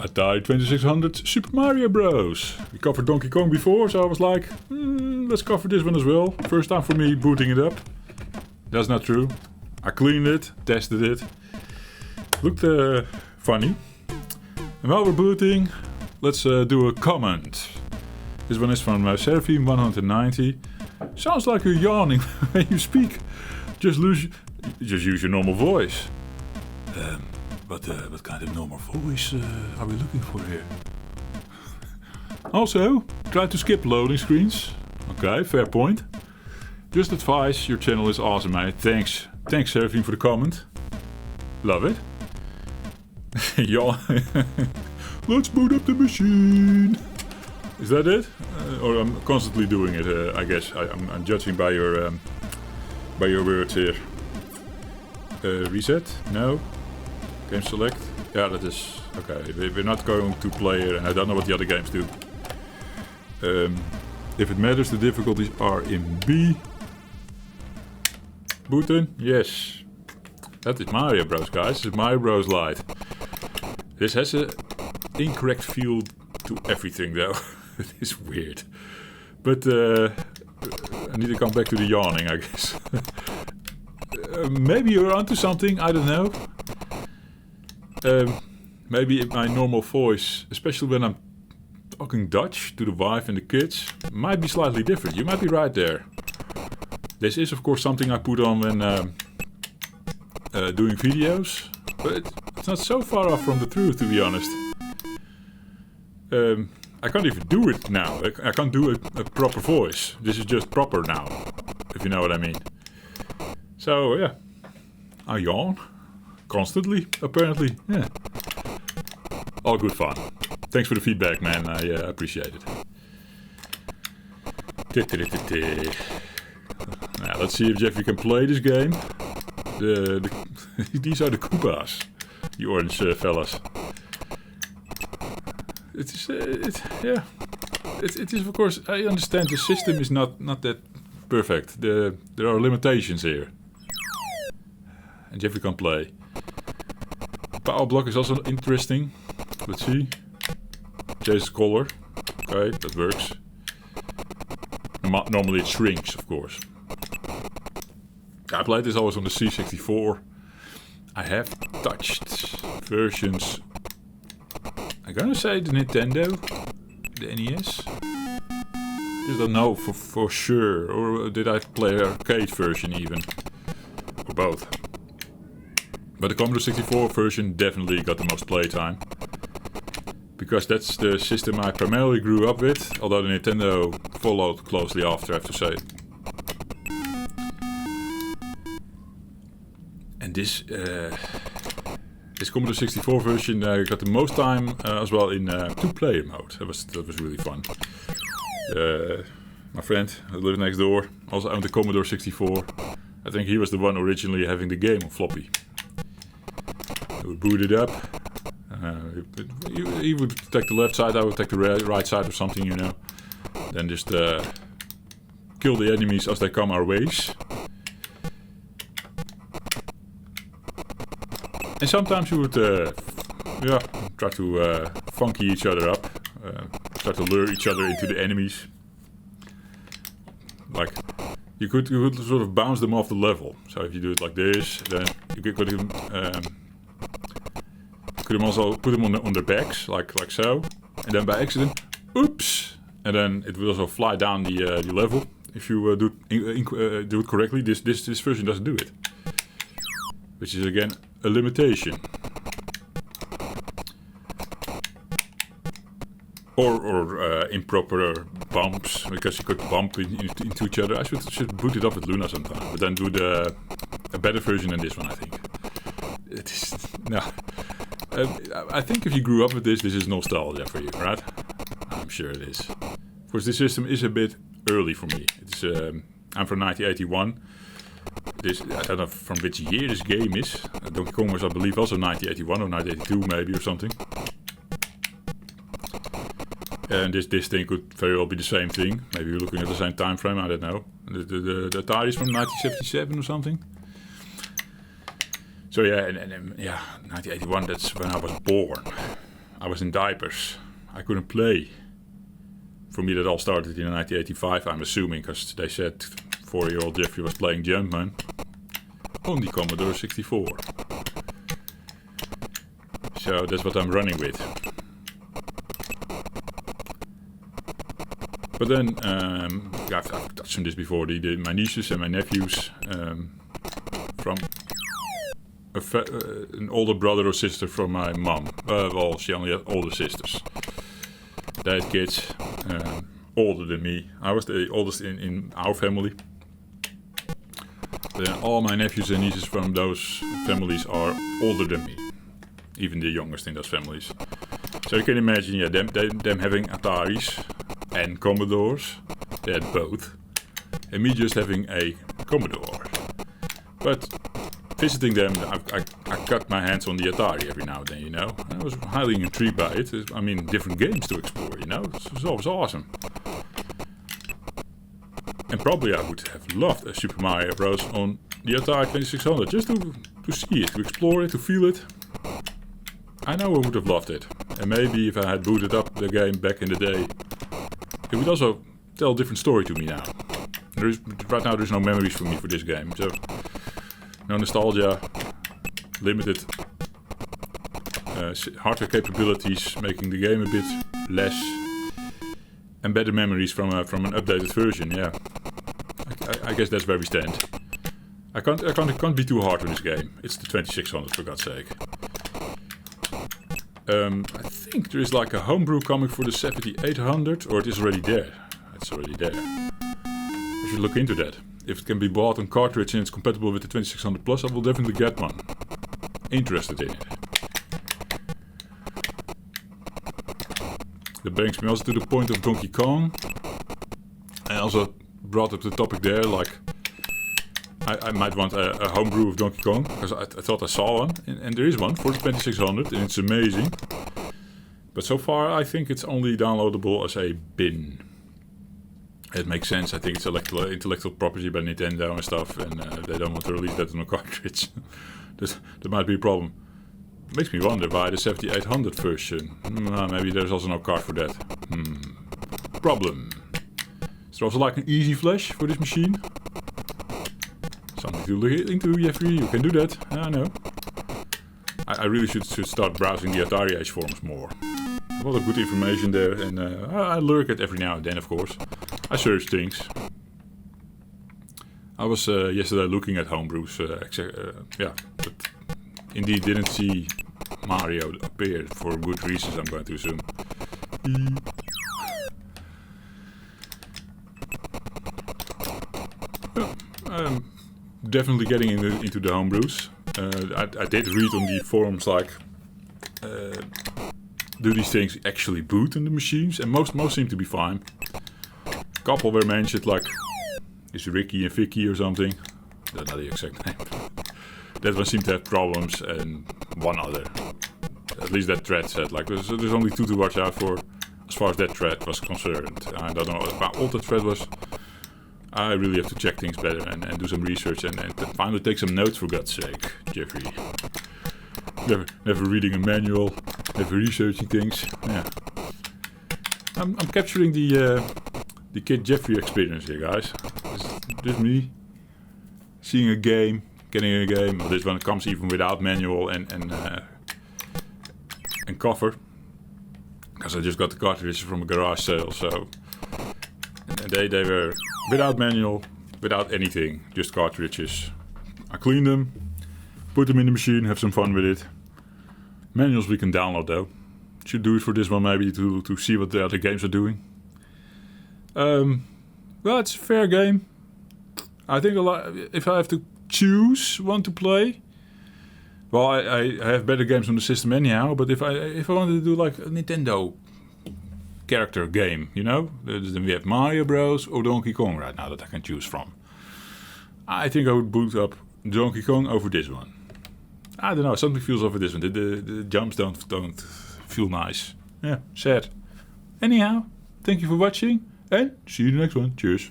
Atari 2600 Super Mario Bros. We covered Donkey Kong before, so I was like, let's cover this one as well. First time for me booting it up. That's not true. I cleaned it, tested it. Looked funny. And while we're booting, let's do a comment. This one is from Seraphim190. Sounds like you're yawning when you speak. Just use your normal voice. What kind of normal voice are we looking for here? Also, try to skip loading screens. Okay, fair point. Just advise, your channel is awesome, mate. Thanks, Seraphim, for the comment. Love it. Yawn. Let's boot up the machine. Is that it? Or I'm constantly doing it, I guess. I'm judging by your words here. Reset? No. Game select? Yeah, that is... Okay, we're not going to play it, and I don't know what the other games do. If it matters, the difficulties are in B. Booten? Yes. That is Mario Bros, guys. This is Mario Bros Lite. This has an incorrect feel to everything, though. It is weird. But I need to come back to the yawning, I guess. Maybe you're onto something, I don't know. Maybe my normal voice, especially when I'm talking Dutch to the wife and the kids, might be slightly different. You might be right there. This is, of course, something I put on when doing videos, but it's not so far off from the truth, to be honest. I can't even do it now. I can't do a proper voice. This is just proper now, if you know what I mean. So, yeah. I yawn. Constantly, apparently. Yeah. All good fun. Thanks for the feedback, man. I appreciate it. Now, let's see if Jeffrey can play this game. These are the Koopas. The orange fellas. It is, of course, I understand the system is not that perfect. There are limitations here. And Jeffrey can play. Power block is also interesting. Let's see. Change color. Okay, that works. Normally it shrinks, of course. I played this always on the C64. I have touched versions. I'm gonna say the Nintendo, the NES. Just don't know for sure. Or did I play an arcade version even? Or both. But the Commodore 64 version definitely got the most playtime. Because that's the system I primarily grew up with. Although the Nintendo followed closely after, I have to say. And this Commodore 64 version got the most time as well in two-player mode. That was really fun. My friend who lived next door also owned the Commodore 64. I think he was the one originally having the game on floppy. We would boot it up. He would take the left side, I would take the right side or something, you know. Then just kill the enemies as they come our ways. And sometimes you would try to funky each other up. Try to lure each other into the enemies. Like, you could sort of bounce them off the level. So if you do it like this, then you could also put them on their backs, like so. And then by accident, oops! And then it will also fly down the level if you do it correctly. This version doesn't do it. Which is again a limitation. Or improper bumps, because you could bump into each other. I should boot it up with Luna sometime, but then do a better version than this one, I think. It is no. I think if you grew up with this is nostalgia for you, right? I'm sure it is. Of course, this system is a bit early for me. It's I'm from 1981. I don't know from which year this game is. Donkey Kong was, I believe, also 1981 or 1982 maybe or something. And this thing could very well be the same thing. Maybe we're looking at the same time frame, I don't know. The Atari is from 1977 or something. So yeah, and 1981, that's when I was born. I was in diapers. I couldn't play. For me, that all started in 1985, I'm assuming, because they said 4-year-old Jeffrey was playing Jumpman on the Commodore 64. So that's what I'm running with. But then, I've touched on this before, my nieces and my nephews from an older brother or sister from my mom. Well, she only had older sisters. They had kids older than me. I was the oldest in our family. Then all my nephews and nieces from those families are older than me. Even the youngest in those families. So you can imagine, yeah, them having Ataris and Commodores. They had both. And me just having a Commodore. But visiting them, I got my hands on the Atari every now and then, you know. I was highly intrigued by it. I mean, different games to explore, you know. It was always awesome. And probably I would have loved a Super Mario Bros. On the Atari 2600. Just to see it, to explore it, to feel it. I know I would have loved it. And maybe if I had booted up the game back in the day, it would also tell a different story to me now. Right now there's no memories for me for this game. So, no nostalgia, limited hardware capabilities, making the game a bit less, and better memories from an updated version. Yeah, I guess that's where we stand. I can't be too hard on this game. It's the 2600 for God's sake. I think there is like a homebrew coming for the 7800, or it is already there. It's already there. I should look into that. If it can be bought on cartridge and it's compatible with the 2600 Plus, I will definitely get one. Interested in it. That brings me also to the point of Donkey Kong. I also brought up the topic there, like I might want a homebrew of Donkey Kong, because I thought I saw one, and there is one for the 2600, and it's amazing. But so far, I think it's only downloadable as a bin. It makes sense. I think it's intellectual property by Nintendo and stuff, and they don't want to release that on a cartridge. That might be a problem. Makes me wonder why the 7800 version. Maybe there's also no card for that. Problem. Is there also like an easy flash for this machine? Something to look into, Jeffrey. You can do that. I know. I really should start browsing the Atari Age forums more. A lot of good information there, and I lurk it every now and then, of course. I search things. I was yesterday looking at homebrews, but indeed didn't see Mario appear for good reasons, I'm going to assume. Definitely getting into the homebrews. I did read on the forums, like, do these things actually boot in the machines? And most seem to be fine. A couple were mentioned, like, is Ricky and Vicky or something? That's not the exact name. That one seemed to have problems, and one other. At least that thread said, like, there's only two to watch out for, as far as that thread was concerned. I don't know how old that thread was. I really have to check things better and do some research and finally take some notes, for God's sake, Jeffrey. Never reading a manual, never researching things. Yeah, I'm capturing the kid Jeffrey experience here, guys. It's just me seeing a game, getting a game. Well, this one comes even without manual and cover, because I just got the cartridges from a garage sale. So and they were without manual, without anything, just cartridges. I cleaned them, put them in the machine, have some fun with it. Manuals we can download though. Should do it for this one maybe to see what the other games are doing. Well, it's a fair game. I think if I have to choose one to play, well, I have better games on the system anyhow. But if I wanted to do like a Nintendo character game, you know, then we have Mario Bros. Or Donkey Kong right now that I can choose from. I think I would boot up Donkey Kong over this one. I don't know, something feels off with this one. The jumps don't feel nice. Yeah, sad. Anyhow, thank you for watching and see you in the next one. Cheers.